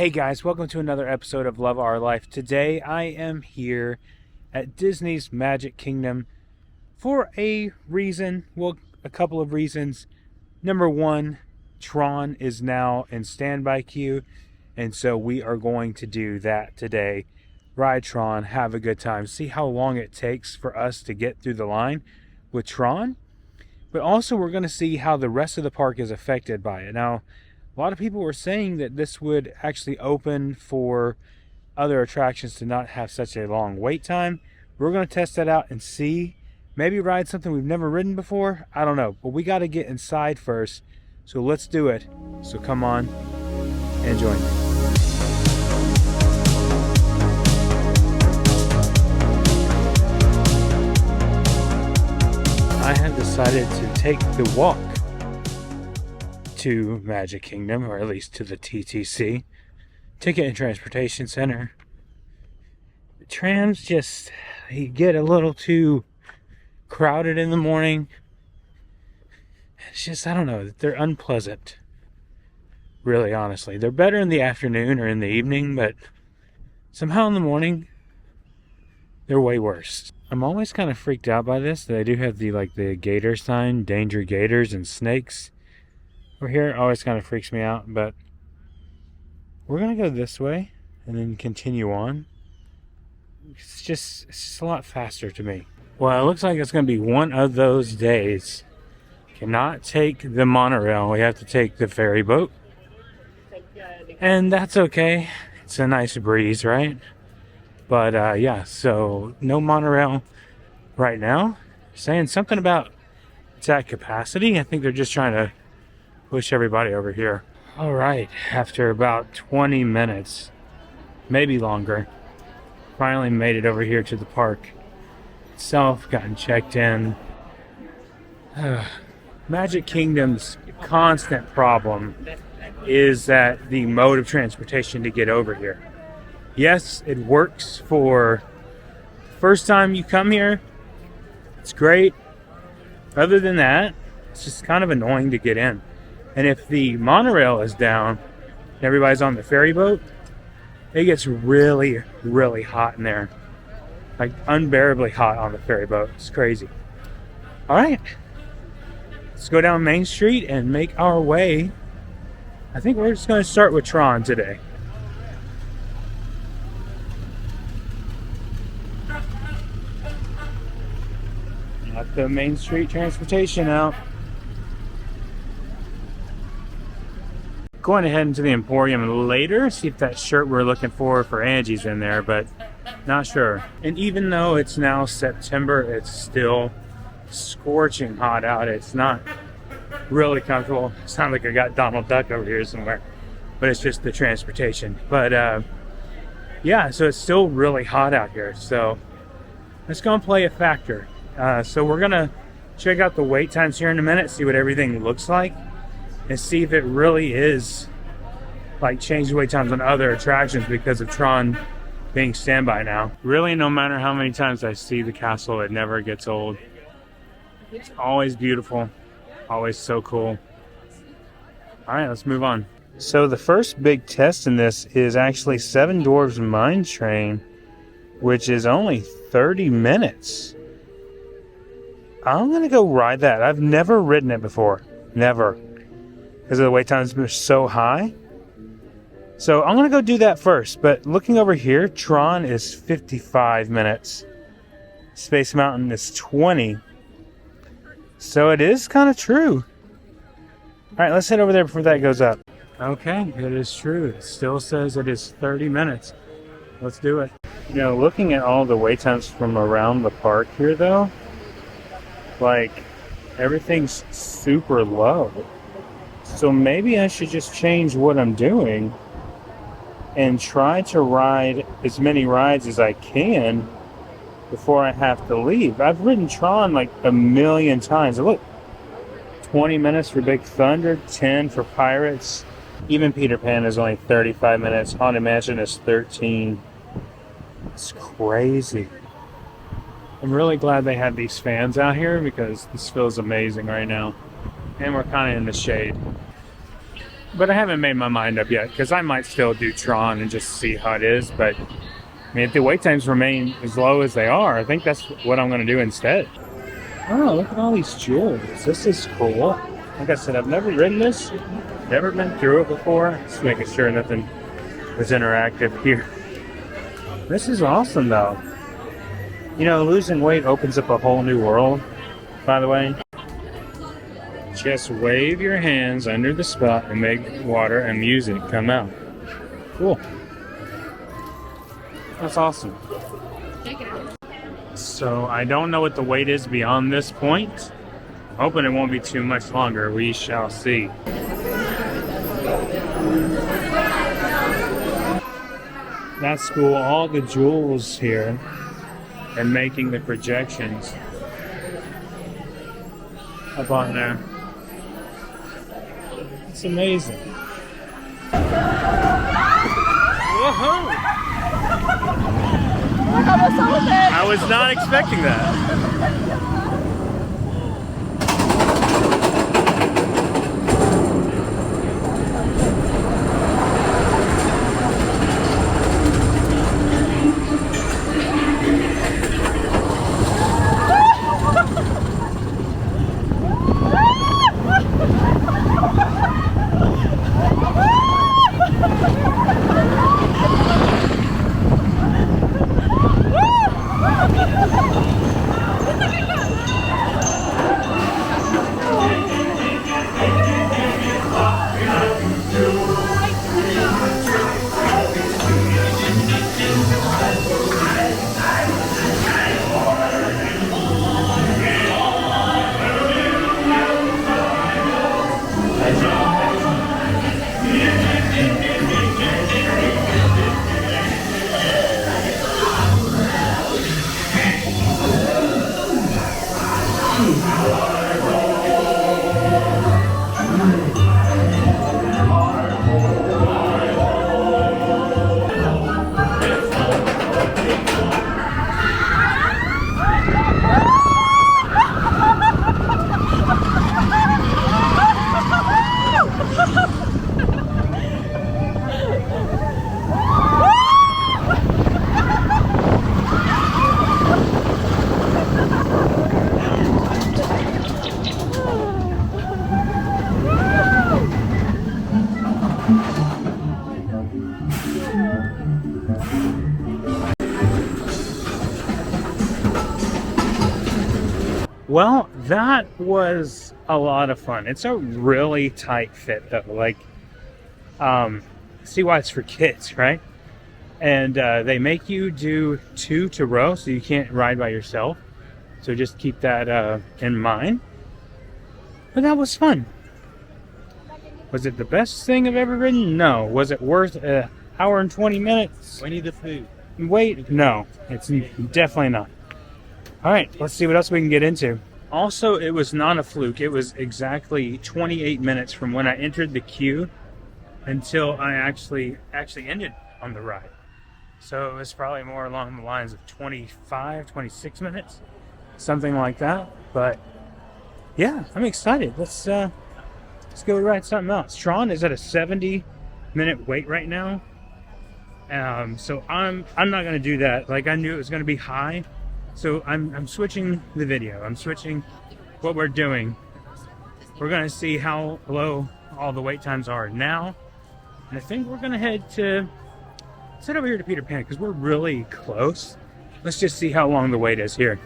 Hey guys, welcome to another episode of Love Our Life. Today I am here at Disney's Magic Kingdom for a reason, well, a couple of reasons. Number one, Tron is now in standby queue, and so we are going to do that today. Ride Tron, have a good time, see how long it takes for us to get through the line with Tron. But also we're going to see how the rest of the park is affected by it. Now, a lot of people were saying that this would actually open for other attractions to not have such a long wait time. We're going to test that out and see. Maybe ride something we've never ridden before. I don't know. But we got to get inside first. So let's do it. So come on and join me. I have decided to take the walk to Magic Kingdom, or at least to the TTC, Ticket and Transportation Center. The trams just, they get a little too crowded in the morning. It's just, I don't know, they're unpleasant. Really, honestly. They're better in the afternoon or in the evening, but somehow in the morning, they're way worse. I'm always kind of freaked out by this, that I do have the gator sign, danger gators and snakes. Over here, it always kind of freaks me out, but we're going to go this way and then continue on. It's just a lot faster to me. Well, it looks like it's going to be one of those days. Cannot take the monorail. We have to take the ferry boat. And that's okay. It's a nice breeze, right? But yeah, so no monorail right now. Saying something about it's at capacity. I think they're just trying to push everybody over here. All right, after about 20 minutes, maybe longer, finally made it over here to the park itself, gotten checked in. Magic Kingdom's constant problem is that the mode of transportation to get over here. Yes, it works for the first time you come here. It's great. Other than that, it's just kind of annoying to get in. And if the monorail is down and everybody's on the ferry boat, it gets really, really hot in there. Like unbearably hot on the ferry boat. It's crazy. All right. Let's go down Main Street and make our way. I think we're just going to start with Tron today. Got the Main Street transportation out. Going ahead into the Emporium later, see if that shirt we're looking for Angie's in there, but not sure. And even though it's now September, it's still scorching hot out. It's not really comfortable. It's not like I got Donald Duck over here somewhere, but it's just the transportation. But yeah, so it's still really hot out here. So it's going to play a factor. So we're going to check out the wait times here in a minute, see what everything looks like, and see if it really is like changed wait times on other attractions because of Tron being standby now. Really, no matter how many times I see the castle, it never gets old. It's always beautiful, always so cool. All right, let's move on. So the first big test in this is actually Seven Dwarfs Mine Train, which is only 30 minutes. I'm going to go ride that. I've never ridden it before. Never. Because the wait times are so high. So I'm going to go do that first. But looking over here, Tron is 55 minutes. Space Mountain is 20. So it is kind of true. All right, let's head over there before that goes up. Okay, it is true. It still says it is 30 minutes. Let's do it. You know, looking at all the wait times from around the park here, though, like, everything's super low. So maybe I should just change what I'm doing and try to ride as many rides as I can before I have to leave. I've ridden Tron like a million times. Look, 20 minutes for Big Thunder, 10 for Pirates. Even Peter Pan is only 35 minutes. Haunted Mansion is 13. It's crazy. I'm really glad they have these fans out here because this feels amazing right now. And we're kind of in the shade. But I haven't made my mind up yet, because I might still do Tron and just see how it is. But I mean, if the wait times remain as low as they are, I think that's what I'm going to do instead. Oh, look at all these jewels. This is cool. Like I said, I've never ridden this. Never been through it before. Just making sure nothing was interactive here. This is awesome, though. You know, losing weight opens up a whole new world, by the way. Just wave your hands under the spot and make water and music come out. Cool. That's awesome. So I don't know what the wait is beyond this point. Hoping it won't be too much longer. We shall see. That's cool. All the jewels here and making the projections up on there. It's amazing. Woohoo! I was not expecting that. Well, that was a lot of fun. It's a really tight fit though. Like, see why it's for kids, right? And they make you do 2 to row, so you can't ride by yourself. So just keep that in mind. But that was fun. Was it the best thing I've ever ridden? No. Was it worth an hour and 20 minutes? Winnie the Pooh. Wait, no. It's definitely not. All right, let's see what else we can get into. Also, it was not a fluke. It was exactly 28 minutes from when I entered the queue until I actually ended on the ride. So it was probably more along the lines of 25, 26 minutes, something like that. But yeah, I'm excited. Let's go ride something else. Tron is at a 70-minute wait right now. So I'm not gonna do that. Like, I knew it was gonna be high. So I'm switching the video. I'm switching what we're doing. We're going to see how low all the wait times are now. And I think we're going to head over here to Peter Pan because we're really close. Let's just see how long the wait is here.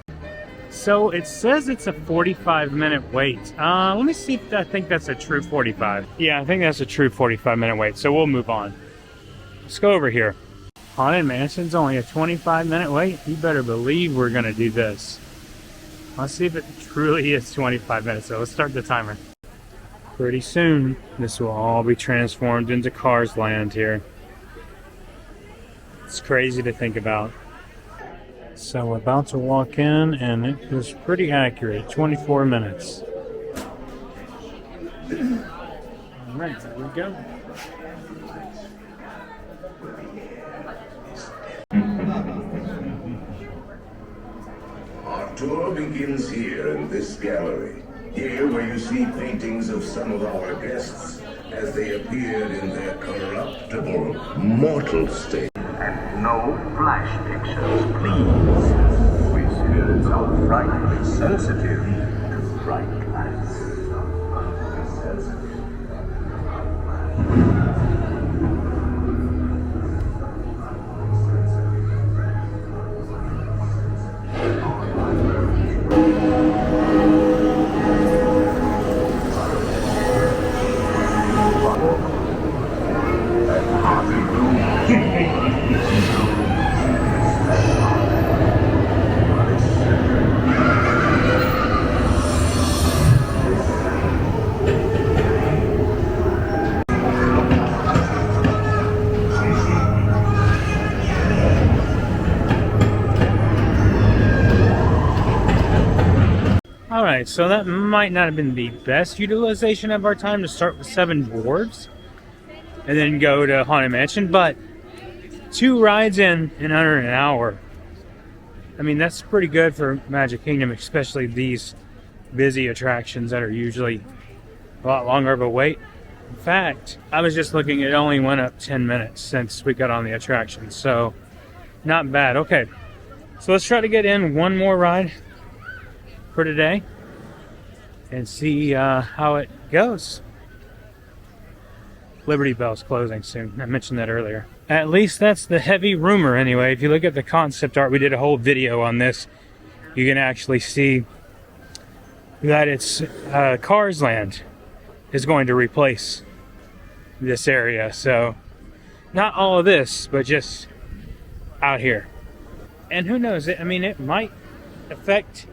So it says it's a 45-minute wait. Let me see if I think that's a true 45. Yeah, I think that's a true 45-minute wait. So we'll move on. Let's go over here. Haunted Mansion's only a 25-minute wait. You better believe we're gonna do this. Let's see if it truly is 25 minutes. So let's start the timer. Pretty soon, this will all be transformed into Cars Land here. It's crazy to think about. So we're about to walk in, and it was pretty accurate. 24 minutes. All right, there we go. Our tour begins here in this gallery. Here where you see paintings of some of our guests as they appeared in their corruptible, mortal state. And no flash pictures, please. We spirits are frightfully sensitive to bright lights. Alright, so that might not have been the best utilization of our time to start with 7 Dwarfs and then go to Haunted Mansion, but 2 rides in under an hour. I mean, that's pretty good for Magic Kingdom, especially these busy attractions that are usually a lot longer of a wait. In fact, I was just looking, it only went up 10 minutes since we got on the attraction, so not bad. Okay, so let's try to get in one more ride for today and see how it goes. Liberty Bell's closing soon. I mentioned that earlier. At least that's the heavy rumor anyway. If you look at the concept art, we did a whole video on this. You can actually see that it's Cars Land is going to replace this area. So not all of this, but just out here. And who knows, I mean, it might affect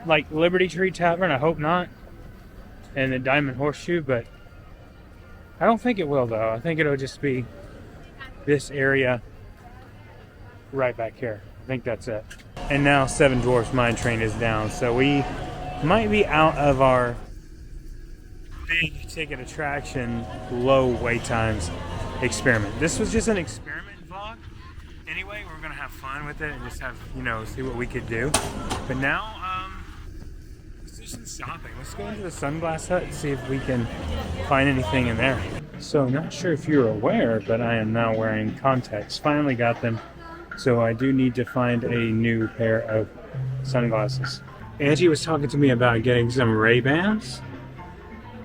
like Liberty Tree Tavern, I hope not, and the Diamond Horseshoe, but I don't think it will though. I think it'll just be this area right back here. I think that's it. And now Seven Dwarfs Mine Train is down, so we might be out of our big ticket attraction low wait times experiment. This was just an experiment vlog. Anyway, we're gonna have fun with it and just have, you know, see what we could do. But now, let's do some shopping. Let's go into the Sunglass Hut and see if we can find anything in there. So, not sure if you're aware, but I am now wearing contacts. Finally got them. So I do need to find a new pair of sunglasses. Angie was talking to me about getting some Ray-Bans.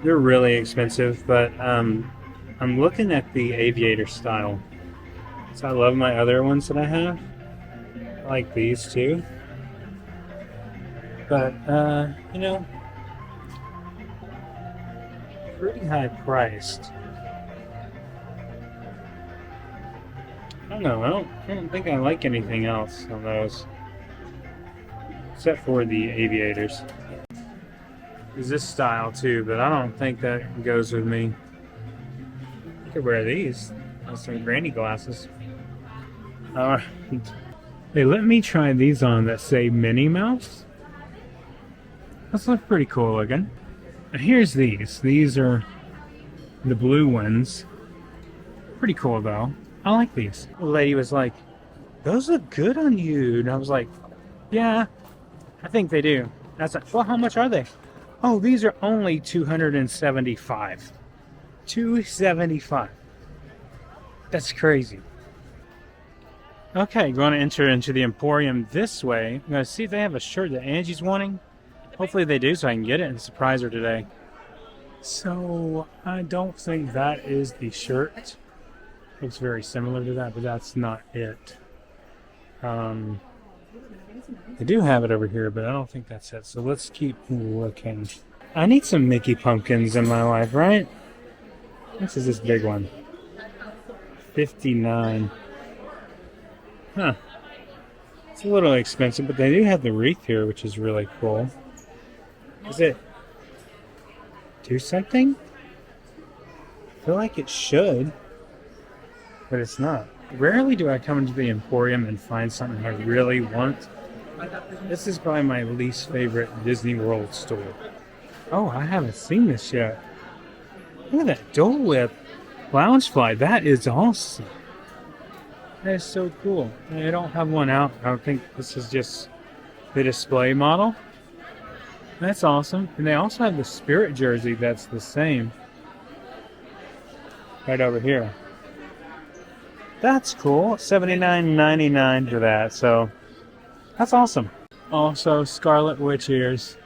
They're really expensive, but I'm looking at the aviator style. So I love my other ones that I have. I like these too. But, you know, pretty high priced. I don't know, I don't think I like anything else on those. Except for the aviators. There's this style too, but I don't think that goes with me. I could wear these. With some granny glasses. Hey, let me try these on that say Minnie Mouse. Those look pretty cool looking. Here's these. These are the blue ones. Pretty cool though. I like these. The lady was like, those look good on you. And I was like, yeah, I think they do. That's like, well, how much are they? Oh, these are only $275. $275. That's crazy. Okay, going to enter into the Emporium this way. I'm going to see if they have a shirt that Angie's wanting. Hopefully they do so I can get it and surprise her today. So, I don't think that is the shirt. Looks very similar to that, but that's not it. They do have it over here, but I don't think that's it. So let's keep looking. I need some Mickey pumpkins in my life, right? This is this big one. $59. Huh. It's a little expensive, but they do have the wreath here, which is really cool. Does it do something? I feel like it should, but it's not. Rarely do I come into the Emporium and find something I really want. This is probably my least favorite Disney World store. Oh, I haven't seen this yet. Look at that Dole Whip Loungefly. That is awesome. That is so cool. I don't have one out. I don't think this is just the display model. That's awesome. And they also have the Spirit jersey that's the same. right over here. That's cool. $79.99 for that. So that's awesome. Also, Scarlet Witch ears.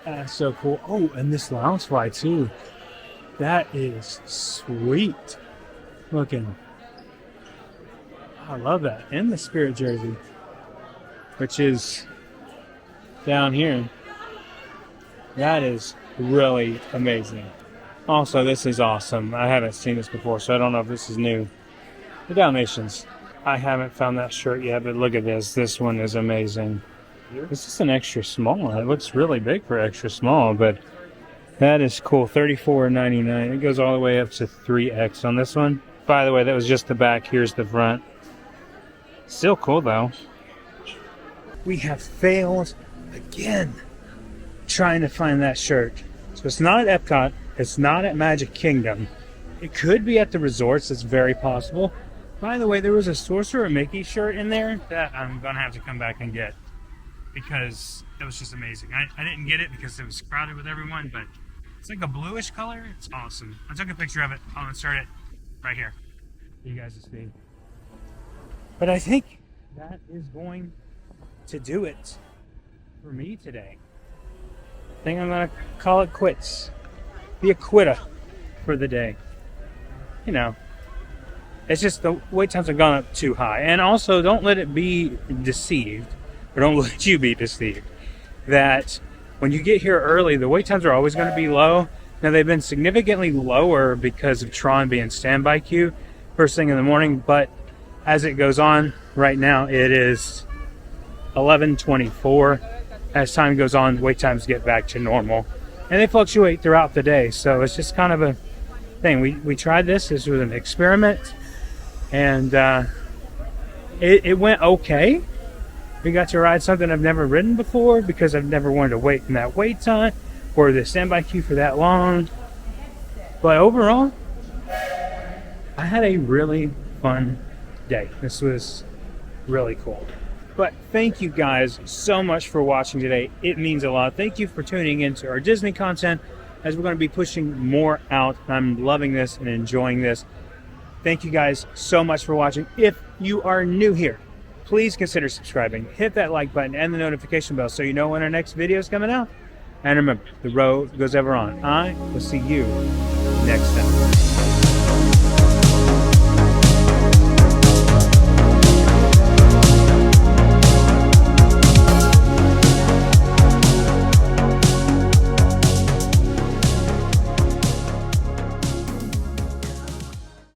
That's so cool. Oh, and this loungefly too. That is sweet looking. I love that. And the Spirit jersey, which is down here. That is really amazing. Also, this is awesome. I haven't seen this before, so I don't know if this is new. The Dalmatians. I haven't found that shirt yet, but look at this. This one is amazing. This is an extra small. It looks really big for extra small, but that is cool. $34.99. It goes all the way up to 3X on this one. By the way, that was just the back. Here's the front. Still cool, though. We have failed again trying to find that shirt. So it's not at Epcot. It's not at Magic Kingdom. It could be at the resorts. It's very possible. By the way, there was a Sorcerer Mickey shirt in there that I'm going to have to come back and get because it was just amazing. I didn't get it because it was crowded with everyone, but it's like a bluish color. It's awesome. I took a picture of it. I'll insert it right here for you guys to see. But I think that is going to do it for me today. I think I'm going to call it quits. Be a quitter for the day. You know, it's just the wait times have gone up too high. And also, don't let it be deceived, or don't let you be deceived, that when you get here early, the wait times are always going to be low. Now, they've been significantly lower because of Tron being standby queue first thing in the morning, but as it goes on, right now it is 11:24. As time goes on, wait times get back to normal. And they fluctuate throughout the day, so it's just kind of a thing. We tried this. This was an experiment, and it went okay. We got to ride something I've never ridden before because I've never wanted to wait in that wait time or the standby queue for that long. But overall, I had a really fun day. This was really cool. But thank you guys so much for watching today. It means a lot. Thank you for tuning into our Disney content as we're going to be pushing more out. I'm loving this and enjoying this. Thank you guys so much for watching. If you are new here, please consider subscribing. Hit that like button and the notification bell so you know when our next video is coming out. And remember, the road goes ever on. I will see you next time.